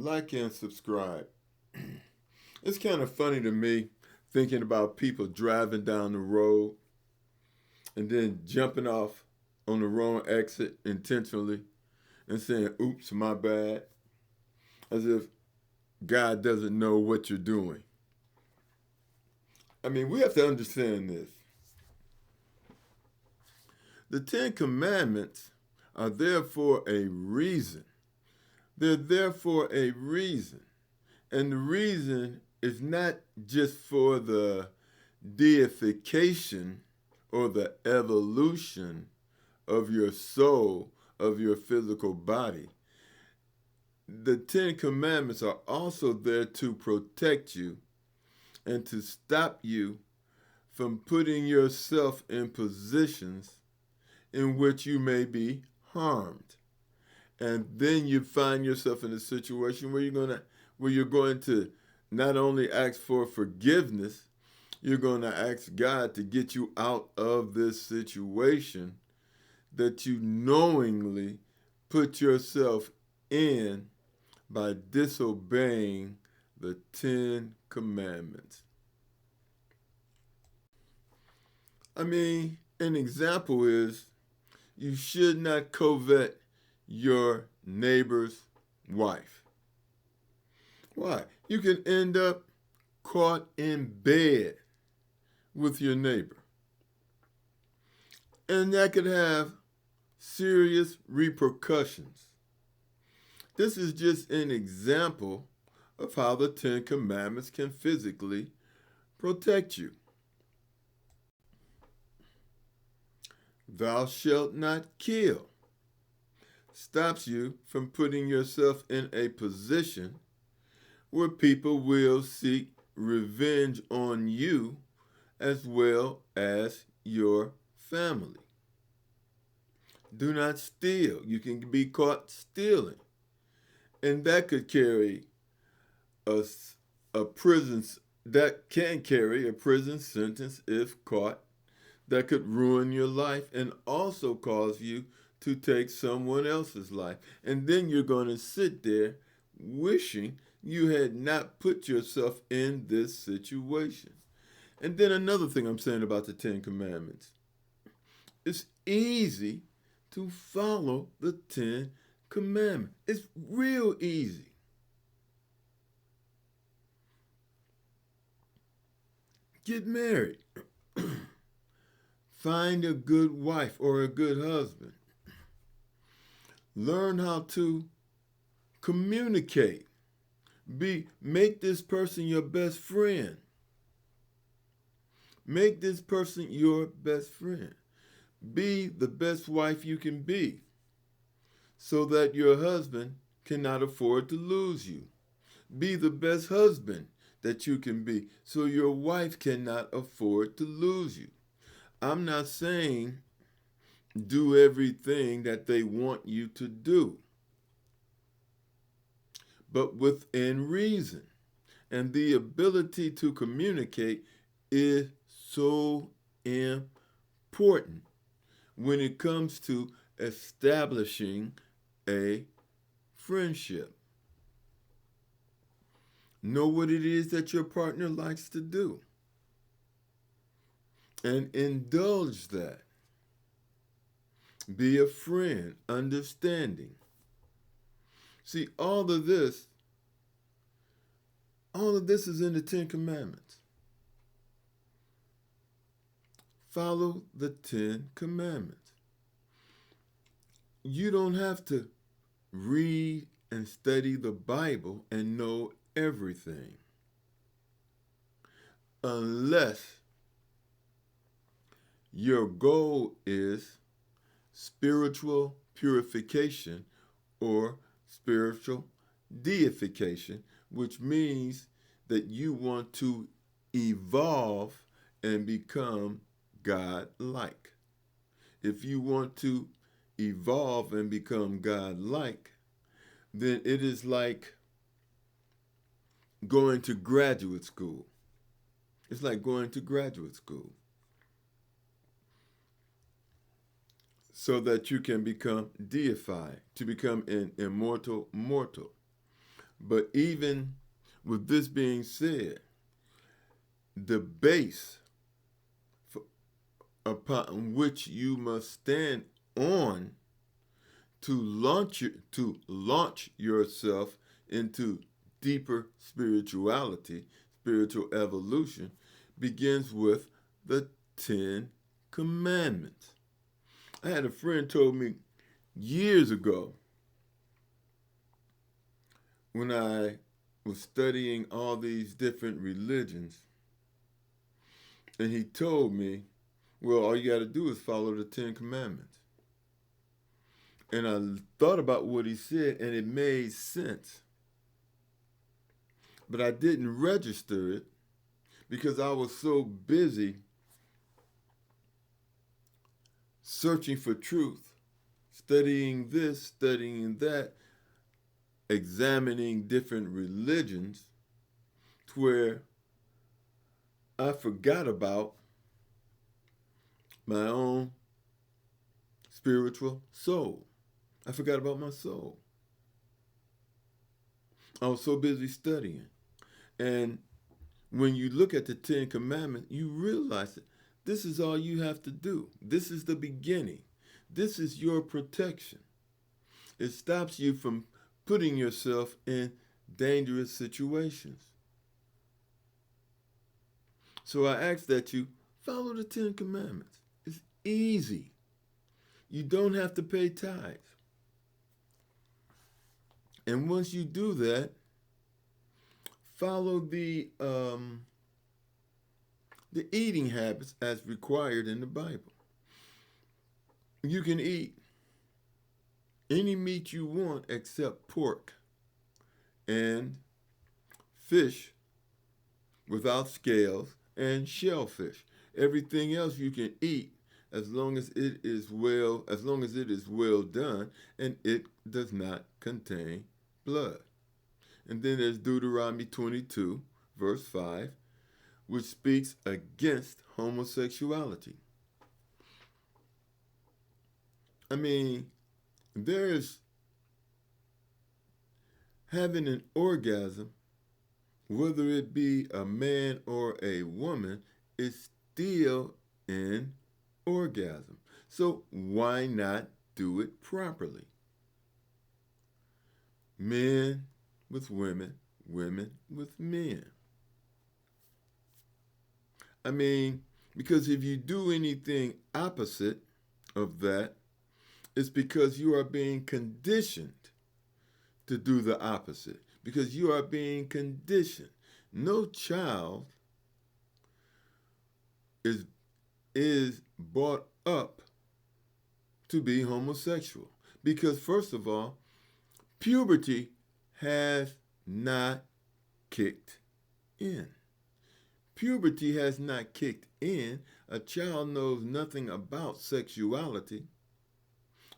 like and subscribe. It's kind of funny to me thinking about people driving down the road and then jumping off on the wrong exit intentionally and saying, oops, my bad, as if God doesn't know what you're doing. I mean, we have to understand this. The Ten Commandments are there for a reason. They're there for a reason. And the reason is not just for the deification or the evolution of your soul, of your physical body. The Ten Commandments are also there to protect you and to stop you from putting yourself in positions in which you may be harmed. And then you find yourself in a situation where you're going to not only ask for forgiveness, you're going to ask God to get you out of this situation that you knowingly put yourself in by disobeying the Ten Commandments. I mean, an example is you should not covet your neighbor's wife. Why? You can end up caught in bed with your neighbor. And that could have serious repercussions. This is just an example of how the Ten Commandments can physically protect you. Thou shalt not kill stops you from putting yourself in a position where people will seek revenge on you as well as your family. Do not steal. You can be caught stealing. And that could carry a prison that can carry a prison sentence if caught. That could ruin your life and also cause you to take someone else's life. And then you're going to sit there wishing you had not put yourself in this situation. And then another thing I'm saying about the Ten Commandments. It's easy to follow the Ten Commandments. It's real easy. Get married. Find a good wife or a good husband. Learn how to communicate. Make this person your best friend. Make this person your best friend. Be the best wife you can be so that your husband cannot afford to lose you. Be the best husband that you can be so your wife cannot afford to lose you. I'm not saying do everything that they want you to do, but within reason. And the ability to communicate is so important when it comes to establishing a friendship. Know what it is that your partner likes to do and indulge that. Be a friend, understanding. See, all of this is in the Ten Commandments. Follow the Ten Commandments. You don't have to read and study the Bible and know everything unless your goal is spiritual purification or spiritual deification, which means that you want to evolve and become God-like. If you want to evolve and become God-like, then it is like going to graduate school. It's like going to graduate school so that you can become deified, to become an immortal mortal. But even with this being said, the base upon which you must stand on to launch yourself into deeper spirituality, spiritual evolution, begins with the 10 Commandments. I had a friend told me years ago when I was studying all these different religions, and he told me, well, all you got to do is follow the 10 Commandments. And I thought about what he said, and it made sense. But I didn't register it because I was so busy searching for truth, studying this, studying that, examining different religions, to where I forgot about my own spiritual soul. I forgot about my soul. I was so busy studying. And when you look at the 10 Commandments, you realize that this is all you have to do. This is the beginning. This is your protection. It stops you from putting yourself in dangerous situations. So I ask that you follow the 10 Commandments. It's easy. You don't have to pay tithes. And once you do that, follow the eating habits as required in the Bible. You can eat any meat you want except pork and fish without scales and shellfish. Everything else you can eat as long as it is well done and it does not contain blood. And then there's Deuteronomy 22, verse 5, which speaks against homosexuality. I mean, there's having an orgasm, whether it be a man or a woman, is still an orgasm. So why not do it properly? Men with women, women with men. I mean, because if you do anything opposite of that, it's because you are being conditioned to do the opposite. Because you are being conditioned. No child is brought up to be homosexual. Because first of all, puberty has not kicked in. Puberty has not kicked in. A child knows nothing about sexuality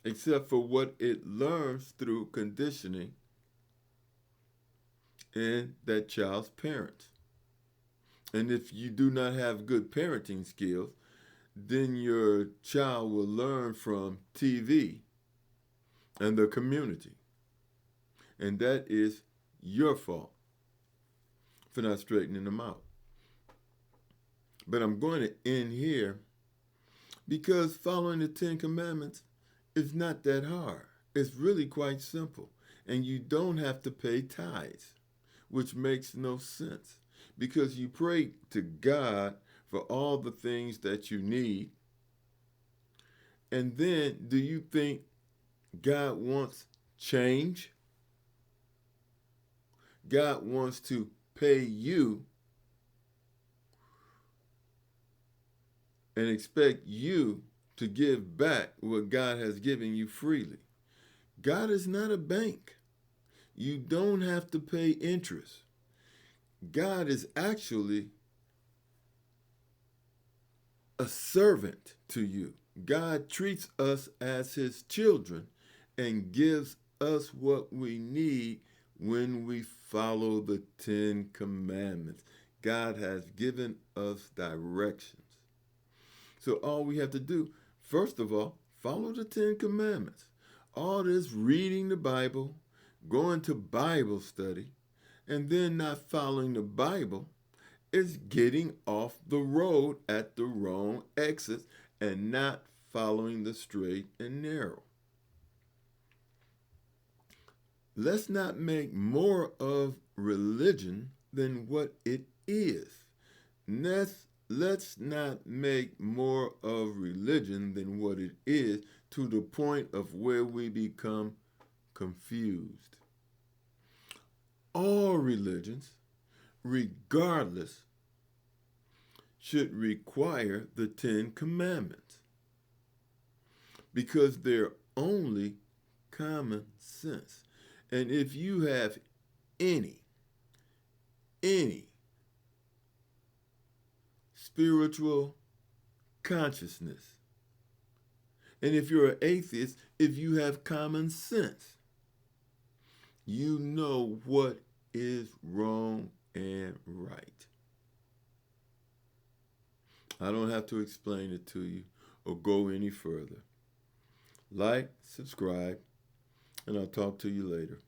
except for what it learns through conditioning in that child's parents. And if you do not have good parenting skills, then your child will learn from TV and the community. And that is your fault for not straightening them out. But I'm going to end here because following the 10 Commandments is not that hard. It's really quite simple. And you don't have to pay tithes, which makes no sense because you pray to God for all the things that you need. And then do you think God wants change? God wants to pay you and expect you to give back what God has given you freely. God is not a bank. You don't have to pay interest. God is actually a servant to you. God treats us as his children and gives us what we need when we follow the 10 Commandments. God has given us directions. So all we have to do, first of all, follow the 10 Commandments. All this reading the Bible, going to Bible study, and then not following the Bible is getting off the road at the wrong exit and not following the straight and narrow. Let's not make more of religion than what it is. Let's not make more of religion than what it is, to the point of where we become confused. All religions, regardless, should require the 10 Commandments because they're only common sense. And if you have any spiritual consciousness, and if you're an atheist, if you have common sense, you know what is wrong and right. I don't have to explain it to you or go any further. Like, subscribe, and I'll talk to you later.